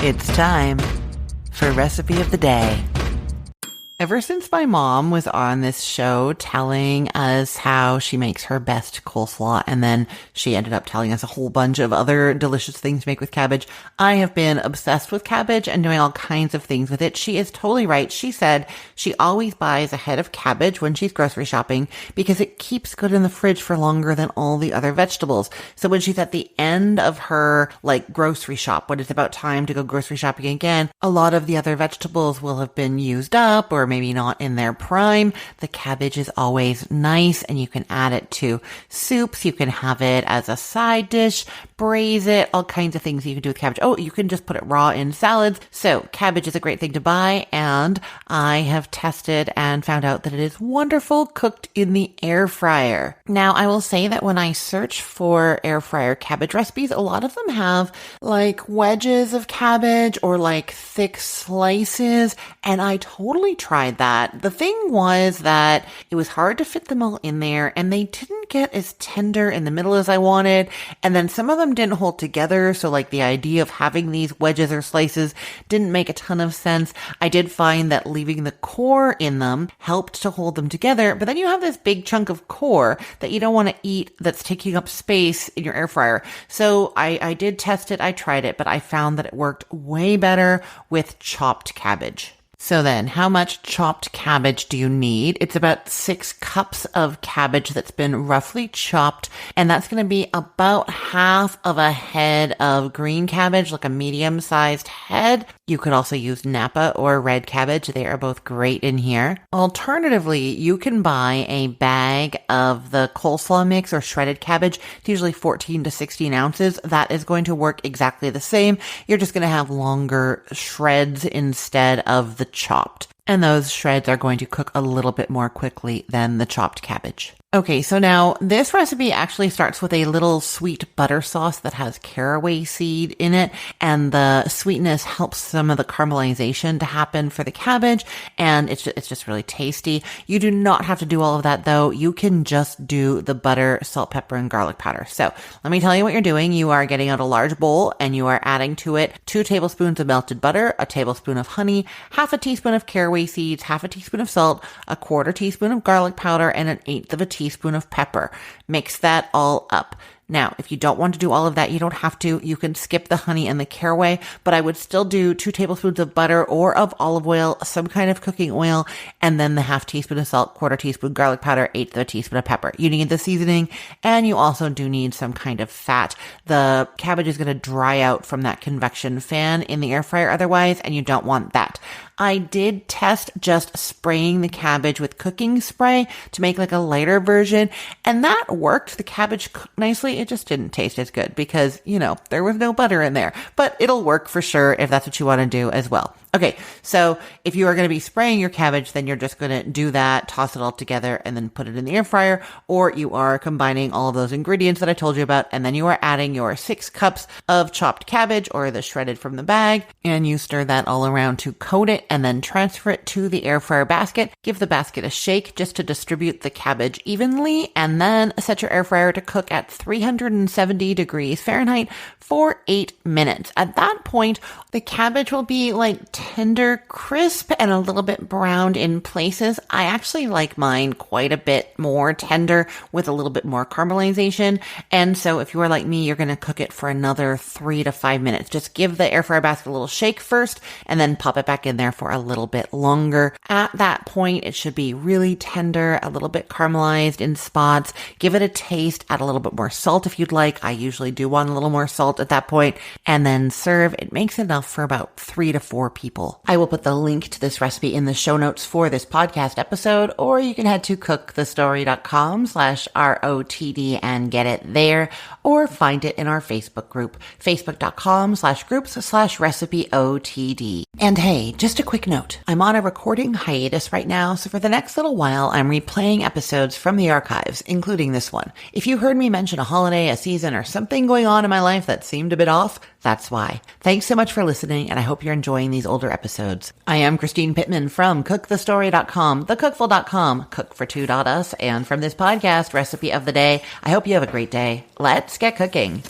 It's time for Recipe of the Day. Ever since my mom was on this show telling us how she makes her best coleslaw, and then she ended up telling us a whole bunch of other delicious things to make with cabbage, I have been obsessed with cabbage and doing all kinds of things with it. She is totally right. She said she always buys a head of cabbage when she's grocery shopping because it keeps good in the fridge for longer than all the other vegetables. So when she's at the end of her grocery shop, when it's about time to go grocery shopping again, a lot of the other vegetables will have been used up or maybe not in their prime. The cabbage is always nice, and you can add it to soups. You can have it as a side dish, braise it, all kinds of things you can do with cabbage. Oh, you can just put it raw in salads. So cabbage is a great thing to buy, and I have tested and found out that it is wonderful cooked in the air fryer. Now, I will say that when I search for air fryer cabbage recipes, a lot of them have wedges of cabbage or thick slices, and I totally tried that. The thing was that it was hard to fit them all in there, and they didn't get as tender in the middle as I wanted, and then some of them didn't hold together, so the idea of having these wedges or slices didn't make a ton of sense. I did find that leaving the core in them helped to hold them together, but then you have this big chunk of core that you don't want to eat that's taking up space in your air fryer. So I did test it, I tried it, but I found that it worked way better with chopped cabbage. So then, how much chopped cabbage do you need? It's about 6 cups of cabbage that's been roughly chopped, and that's going to be about half of a head of green cabbage, a medium-sized head. You could also use Napa or red cabbage. They are both great in here. Alternatively, you can buy a bag of the coleslaw mix or shredded cabbage. It's usually 14 to 16 ounces. That is going to work exactly the same. You're just going to have longer shreds instead of the chopped. And those shreds are going to cook a little bit more quickly than the chopped cabbage. Okay, so now this recipe actually starts with a little sweet butter sauce that has caraway seed in it, and the sweetness helps some of the caramelization to happen for the cabbage, and it's just really tasty. You do not have to do all of that though. You can just do the butter, salt, pepper, and garlic powder. So let me tell you what you're doing. You are getting out a large bowl and you are adding to it 2 tablespoons of melted butter, a tablespoon of honey, half a teaspoon of caraway seeds, half a teaspoon of salt, a 1/4 teaspoon of garlic powder, and an 1/8 of a teaspoon of pepper. Mix that all up. Now, if you don't want to do all of that, you don't have to. You can skip the honey and the caraway, but I would still do 2 tablespoons of butter or of olive oil, some kind of cooking oil, and then the half teaspoon of salt, 1/4 teaspoon garlic powder, 1/8 of a teaspoon of pepper. You need the seasoning, and you also do need some kind of fat. The cabbage is going to dry out from that convection fan in the air fryer otherwise, and you don't want that. I did test just spraying the cabbage with cooking spray to make a lighter version, and that worked. The cabbage cooked nicely. It just didn't taste as good because, there was no butter in there, but it'll work for sure if that's what you want to do as well. Okay, so if you are going to be spraying your cabbage, then you're just going to do that, toss it all together, and then put it in the air fryer, or you are combining all of those ingredients that I told you about, and then you are adding your 6 cups of chopped cabbage or the shredded from the bag, and you stir that all around to coat it, and then transfer it to the air fryer basket. Give the basket a shake just to distribute the cabbage evenly, and then set your air fryer to cook at 370 degrees Fahrenheit for 8 minutes. At that point, the cabbage will be tender, crisp, and a little bit browned in places. I actually like mine quite a bit more tender with a little bit more caramelization. And so if you are like me, you're going to cook it for another 3 to 5 minutes. Just give the air fryer basket a little shake first and then pop it back in there for a little bit longer. At that point, it should be really tender, a little bit caramelized in spots. Give it a taste, add a little bit more salt if you'd like. I usually do want a little more salt at that point, and then serve. It makes enough for about 3 to 4 people. I will put the link to this recipe in the show notes for this podcast episode, or you can head to cookthestory.com/ROTD and get it there, or find it in our Facebook group, facebook.com/groups/recipeotd. And hey, just a quick note. I'm on a recording hiatus right now, so for the next little while, I'm replaying episodes from the archives, including this one. If you heard me mention a holiday, a season, or something going on in my life that seemed a bit off, that's why. Thanks so much for listening, and I hope you're enjoying these older episodes. I am Christine Pittman from cookthestory.com, thecookful.com, cookfor2.us, and from this podcast, Recipe of the Day. I hope you have a great day. Let's get cooking.